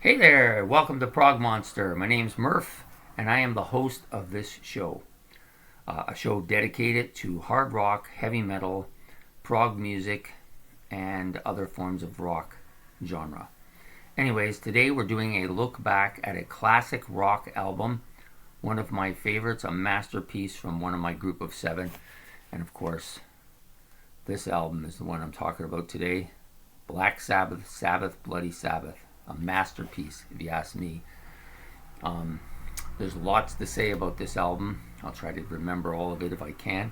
Hey there, welcome to Prog Monster. My name's Murph, and I am the host of this show. A show dedicated to hard rock, heavy metal, prog music, and other forms of rock genre. Anyways, today we're doing a look back at a classic rock album, one of my favorites, a masterpiece from one of my group of seven. And of course, this album is the one I'm talking about today, Black Sabbath, Sabbath, Bloody Sabbath. A masterpiece, if you ask me. There's lots to say about this album. I'll try to remember all of it if I can.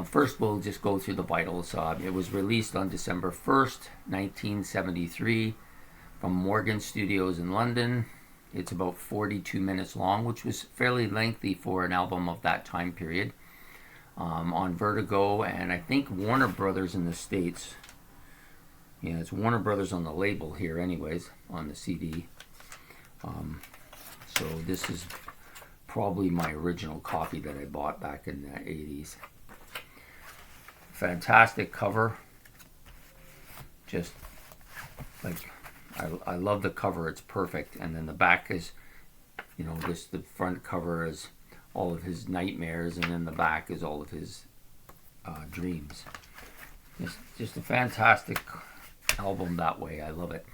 First, we'll just go through the vitals. It was released on December 1st, 1973, from Morgan Studios in London. It's about 42 minutes long, which was fairly lengthy for an album of that time period. On Vertigo, and I think Warner Brothers in the States. Yeah, it's Warner Brothers on the label here anyways, on the CD. So this is probably my original copy that I bought back in the 80s. Fantastic cover. Just like, I love the cover, it's perfect. And then the back is, just the front cover is all of his nightmares, and then the back is all of his dreams. Just a fantastic album that way. I love it.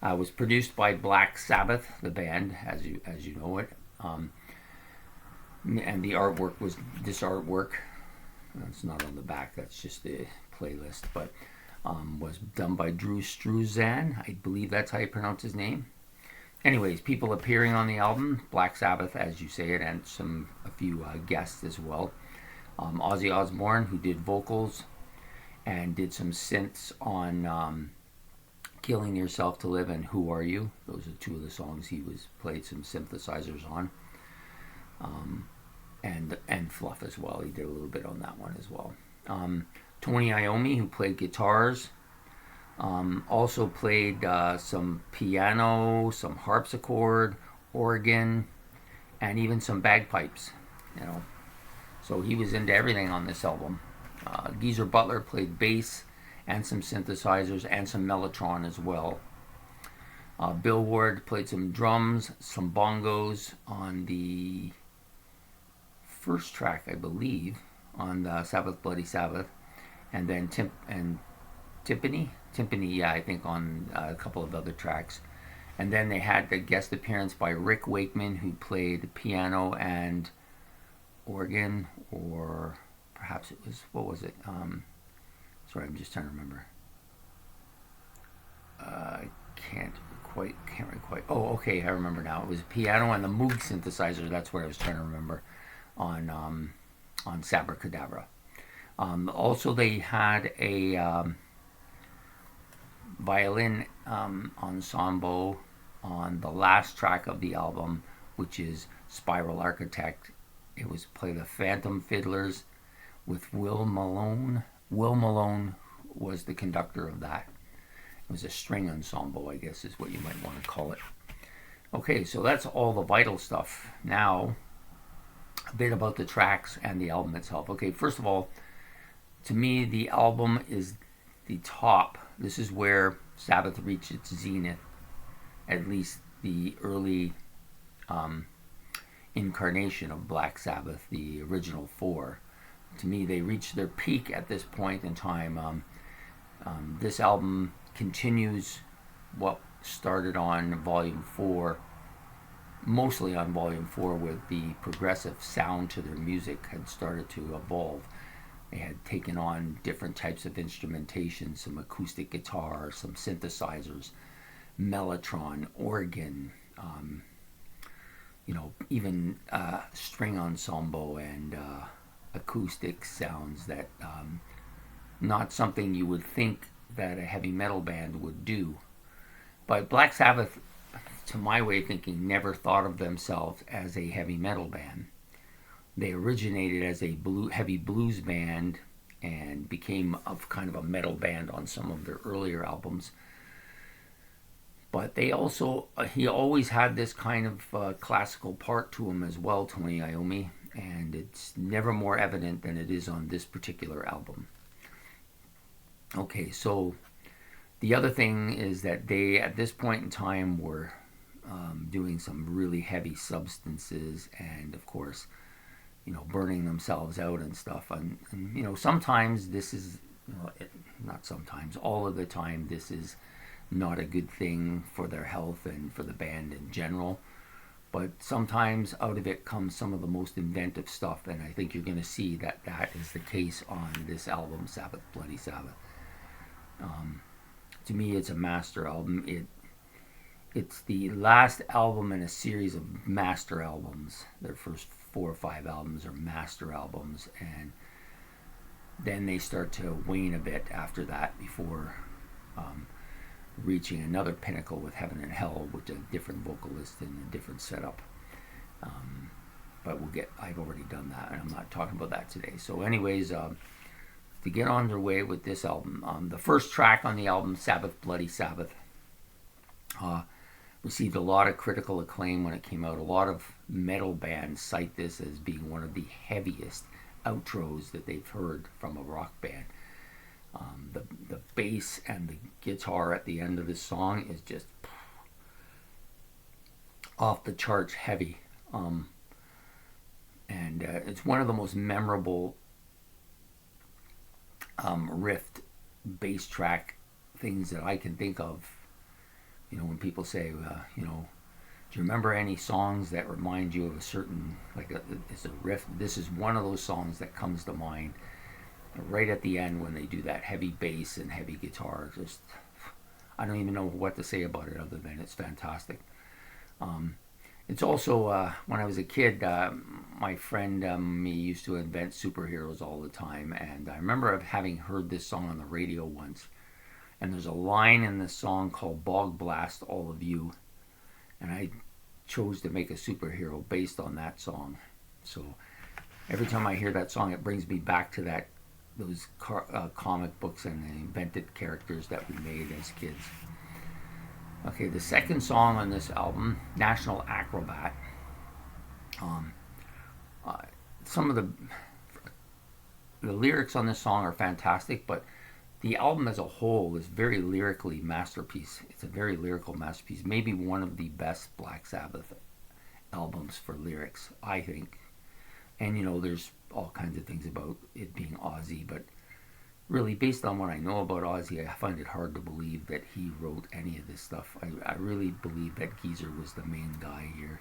It was produced by Black Sabbath, the band, as you know it, and the artwork was this artwork. It's not on the back. That's just the playlist, but was done by Drew Struzan. I believe that's how you pronounce his name. Anyways, people appearing on the album: Black Sabbath, as you say it, and a few guests as well. Ozzy Osbourne, who did vocals and did some synths on Killing Yourself to Live and Who Are You. Those are two of the songs he played some synthesizers on. And Fluff as well. He did a little bit on that one as well. Tony Iommi, who played guitars, also played some piano, some harpsichord, organ, and even some bagpipes. So he was into everything on this album. Geezer Butler played bass and some synthesizers and some mellotron as well. Bill Ward played some drums, some bongos on the first track, I believe, on the Sabbath Bloody Sabbath, and then timpani, yeah, I think on a couple of other tracks. And then they had the guest appearance by Rick Wakeman, who played piano and organ, or perhaps it was, what was it? Sorry, I'm just trying to remember. I can't quite. Oh, okay, I remember now. It was piano and the Moog synthesizer. That's what I was trying to remember on Sabracadabra. Also, they had a violin ensemble on the last track of the album, which is Spiral Architect. It was played the Phantom Fiddlers with Will Malone. Will Malone was the conductor of that. It was a string ensemble, I guess is what you might want to call it. Okay, so that's all the vital stuff. Now, a bit about the tracks and the album itself. Okay, first of all, to me, the album is the top. This is where Sabbath reached its zenith, at least the early incarnation of Black Sabbath, the original four. To me, they reached their peak at this point in time. This album continues what started on Volume 4, mostly on Volume 4, with the progressive sound to their music had started to evolve. They had taken on different types of instrumentation, some acoustic guitar, some synthesizers, mellotron, organ, even string ensemble and acoustic sounds that not something you would think that a heavy metal band would do. But Black Sabbath, to my way of thinking, never thought of themselves as a heavy metal band. They originated as a heavy blues band and became kind of a metal band on some of their earlier albums. But they also, he always had this kind of classical part to him as well, Tony Iommi, and it's never more evident than it is on this particular album. Okay, so the other thing is that they, at this point in time, were doing some really heavy substances, and of course, burning themselves out and stuff. And sometimes this is, not sometimes, all of the time, this is not a good thing for their health and for the band in general. But sometimes out of it comes some of the most inventive stuff, and I think you're going to see that that is the case on this album, Sabbath, Bloody Sabbath. To me, it's a master album. It's the last album in a series of master albums. Their first 4 or 5 albums are master albums, and then they start to wane a bit after that before reaching another pinnacle with Heaven and Hell, with a different vocalist and a different setup. But I've already done that, and I'm not talking about that today. So anyways, to get underway with this album, the first track on the album, Sabbath, Bloody Sabbath, received a lot of critical acclaim when it came out. A lot of metal bands cite this as being one of the heaviest outros that they've heard from a rock band. The bass and the guitar at the end of this song is just off the charts heavy. And it's one of the most memorable riffed bass track things that I can think of. When people say, do you remember any songs that remind you of a certain, it's a riff? This is one of those songs that comes to mind right at the end when they do that heavy bass and heavy guitar. Just, I don't even know what to say about it other than it's fantastic. It's also, when I was a kid, my friend me used to invent superheroes all the time, and I remember having heard this song on the radio once, and there's a line in this song called Bog Blast All of You, and I chose to make a superhero based on that song. So every time I hear that song, it brings me back to those comic books and the invented characters that we made as kids. Okay, the second song on this album, National Acrobat. Some of the lyrics on this song are fantastic, but the album as a whole is very lyrically masterpiece. It's a very lyrical masterpiece. Maybe one of the best Black Sabbath albums for lyrics, I think. And there's all kinds of things about it being Ozzy, but really, based on what I know about Ozzy, I find it hard to believe that he wrote any of this stuff. I really believe that Geezer was the main guy here,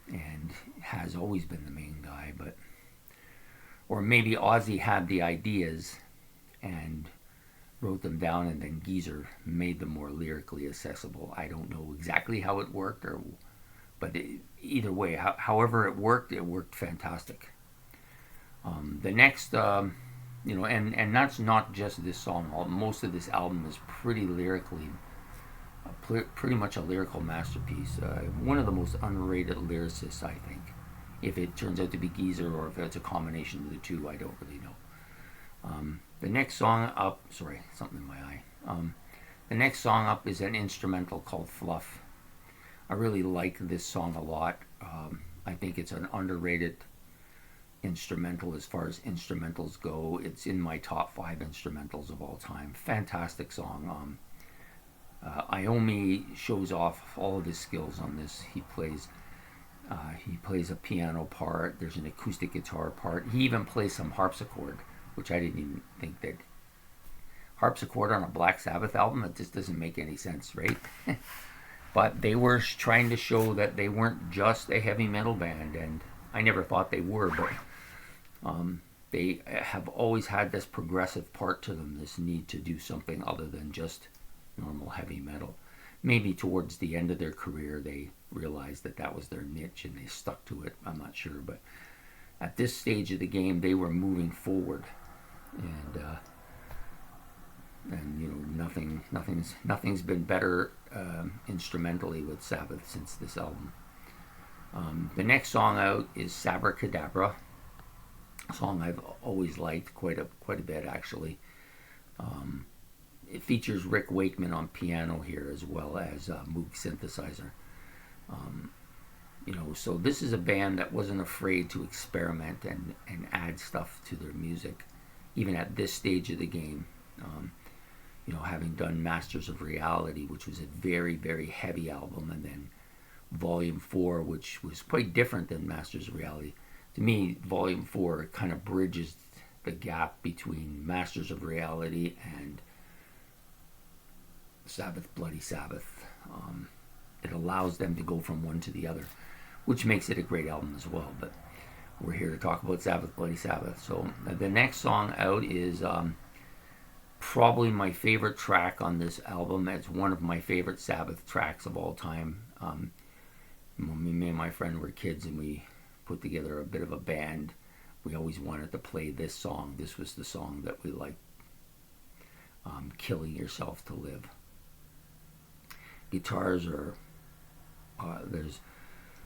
and has always been the main guy. Or maybe Ozzy had the ideas and wrote them down, and then Geezer made them more lyrically accessible. I don't know exactly how it worked, but either way, however it worked fantastic. The next, and that's not just this song. Most of this album is pretty lyrically, pretty much a lyrical masterpiece. One of the most underrated lyricists, I think. If it turns out to be Geezer or if it's a combination of the two, I don't really know. The next song up, sorry, something in my eye. The next song up is an instrumental called Fluff. I really like this song a lot. I think it's an underrated instrumental as far as instrumentals go. It's in my top 5 instrumentals of all time. Fantastic song. Iommi shows off all of his skills on this. He plays a piano part. There's an acoustic guitar part. He even plays some harpsichord, which I didn't even think that harpsichord on a Black Sabbath album. It just doesn't make any sense, right? But they were trying to show that they weren't just a heavy metal band, and I never thought they were, but they have always had this progressive part to them, this need to do something other than just normal heavy metal. Maybe towards the end of their career they realized that that was their niche and they stuck to it. I'm not sure, but at this stage of the game they were moving forward, and nothing's been better instrumentally with Sabbath since this album. The next song out is Sabracadabra, a song I've always liked quite a bit actually. It features Rick Wakeman on piano here as well as Moog synthesizer. So this is a band that wasn't afraid to experiment and add stuff to their music, even at this stage of the game. Having done Masters of Reality, which was a very, very heavy album, and then Volume 4, which was quite different than Masters of Reality. To me, Volume 4 kind of bridges the gap between Masters of Reality and Sabbath, Bloody Sabbath. It allows them to go from one to the other, which makes it a great album as well. But we're here to talk about Sabbath, Bloody Sabbath. So the next song out is probably my favorite track on this album. It's one of my favorite Sabbath tracks of all time. When me and my friend were kids and we put together a bit of a band, we always wanted to play this song. This was the song that we liked, Killing Yourself to Live. Guitars are, there's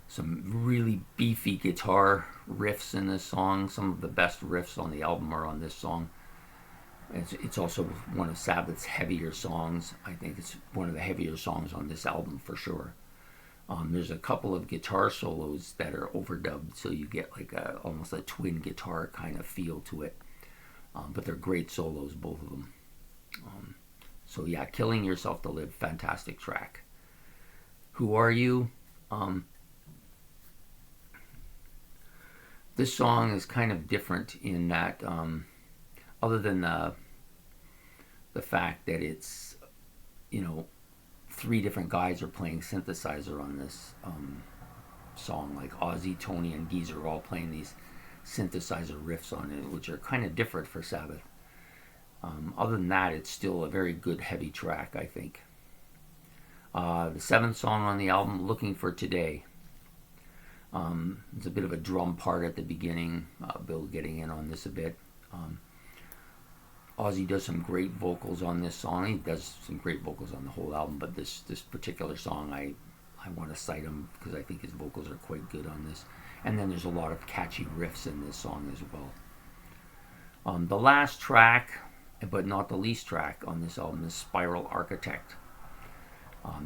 some really beefy guitar riffs in this song. Some of the best riffs on the album are on this song. It's also one of Sabbath's heavier songs. I think it's one of the heavier songs on this album for sure. There's a couple of guitar solos that are overdubbed, so you get like almost a twin guitar kind of feel to it. But they're great solos, both of them. So yeah, Killing Yourself to Live, fantastic track. Who Are You? This song is kind of different in that, other than the fact that it's, three different guys are playing synthesizer on this song, like Ozzy, Tony, and Geezer are all playing these synthesizer riffs on it, which are kind of different for Sabbath. Other than that, it's still a very good heavy track, I think. The seventh song on the album, Looking for Today. There's a bit of a drum part at the beginning, Bill getting in on this a bit. Ozzy does some great vocals on this song. He does some great vocals on the whole album, but this particular song, I want to cite him because I think his vocals are quite good on this. And then there's a lot of catchy riffs in this song as well. The last track, but not the least track on this album, is Spiral Architect.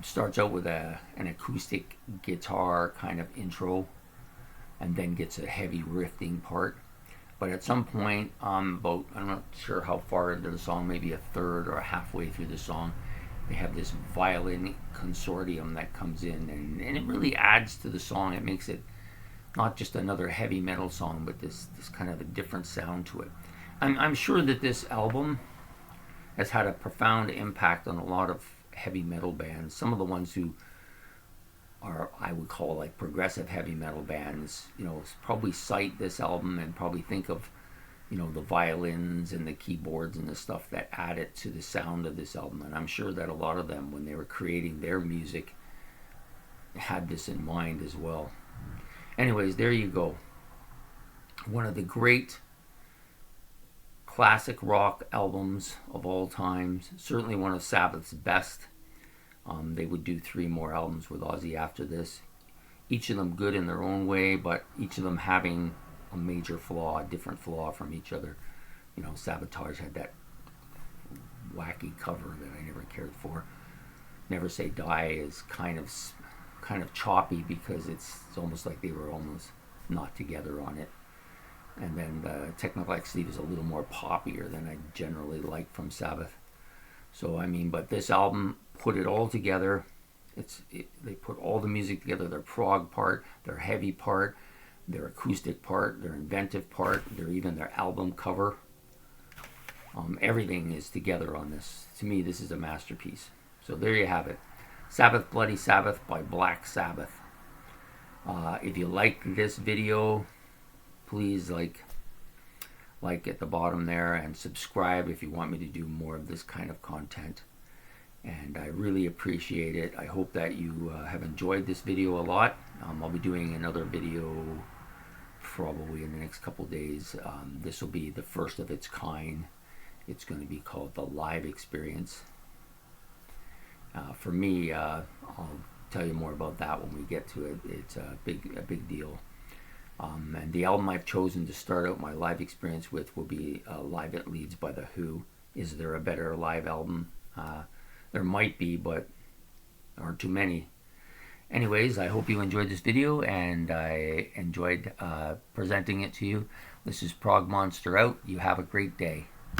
Starts out with an acoustic guitar kind of intro, and then gets a heavy riffing part. But at some point, I'm not sure how far into the song, maybe a third or halfway through the song, they have this violin consortium that comes in, and it really adds to the song. It makes it not just another heavy metal song, but this kind of a different sound to it. I'm sure that this album has had a profound impact on a lot of heavy metal bands. Some of the ones who are, I would call, like progressive heavy metal bands, probably cite this album and probably think of, the violins and the keyboards and the stuff that added to the sound of this album. And I'm sure that a lot of them, when they were creating their music, had this in mind as well. Anyways, there you go. One of the great classic rock albums of all time. Certainly one of Sabbath's best. They would do 3 more albums with Ozzy after this. Each of them good in their own way, but each of them having a major flaw, a different flaw from each other. Sabotage had that wacky cover that I never cared for. Never Say Die is kind of choppy because it's almost like they were almost not together on it. And then Technical Ecstasy is a little more poppier than I generally like from Sabbath. So but this album put it all together. They put all the music together, their prog part, their heavy part, their acoustic part, their inventive part, even their album cover. Everything is together on this. To me, this is a masterpiece. So there you have it. Sabbath, Bloody Sabbath by Black Sabbath. If you liked this video, please like at the bottom there, and subscribe if you want me to do more of this kind of content. And I really appreciate it. I hope that you have enjoyed this video a lot. I'll be doing another video probably in the next couple days. This will be the first of its kind. It's going to be called The Live Experience. For me, I'll tell you more about that when we get to it. It's a big deal. And the album I've chosen to start out my live experience with will be Live at Leeds by The Who. Is there a better live album? There might be, but there aren't too many. Anyways, I hope you enjoyed this video, and I enjoyed presenting it to you. This is Prog Monster out. You have a great day.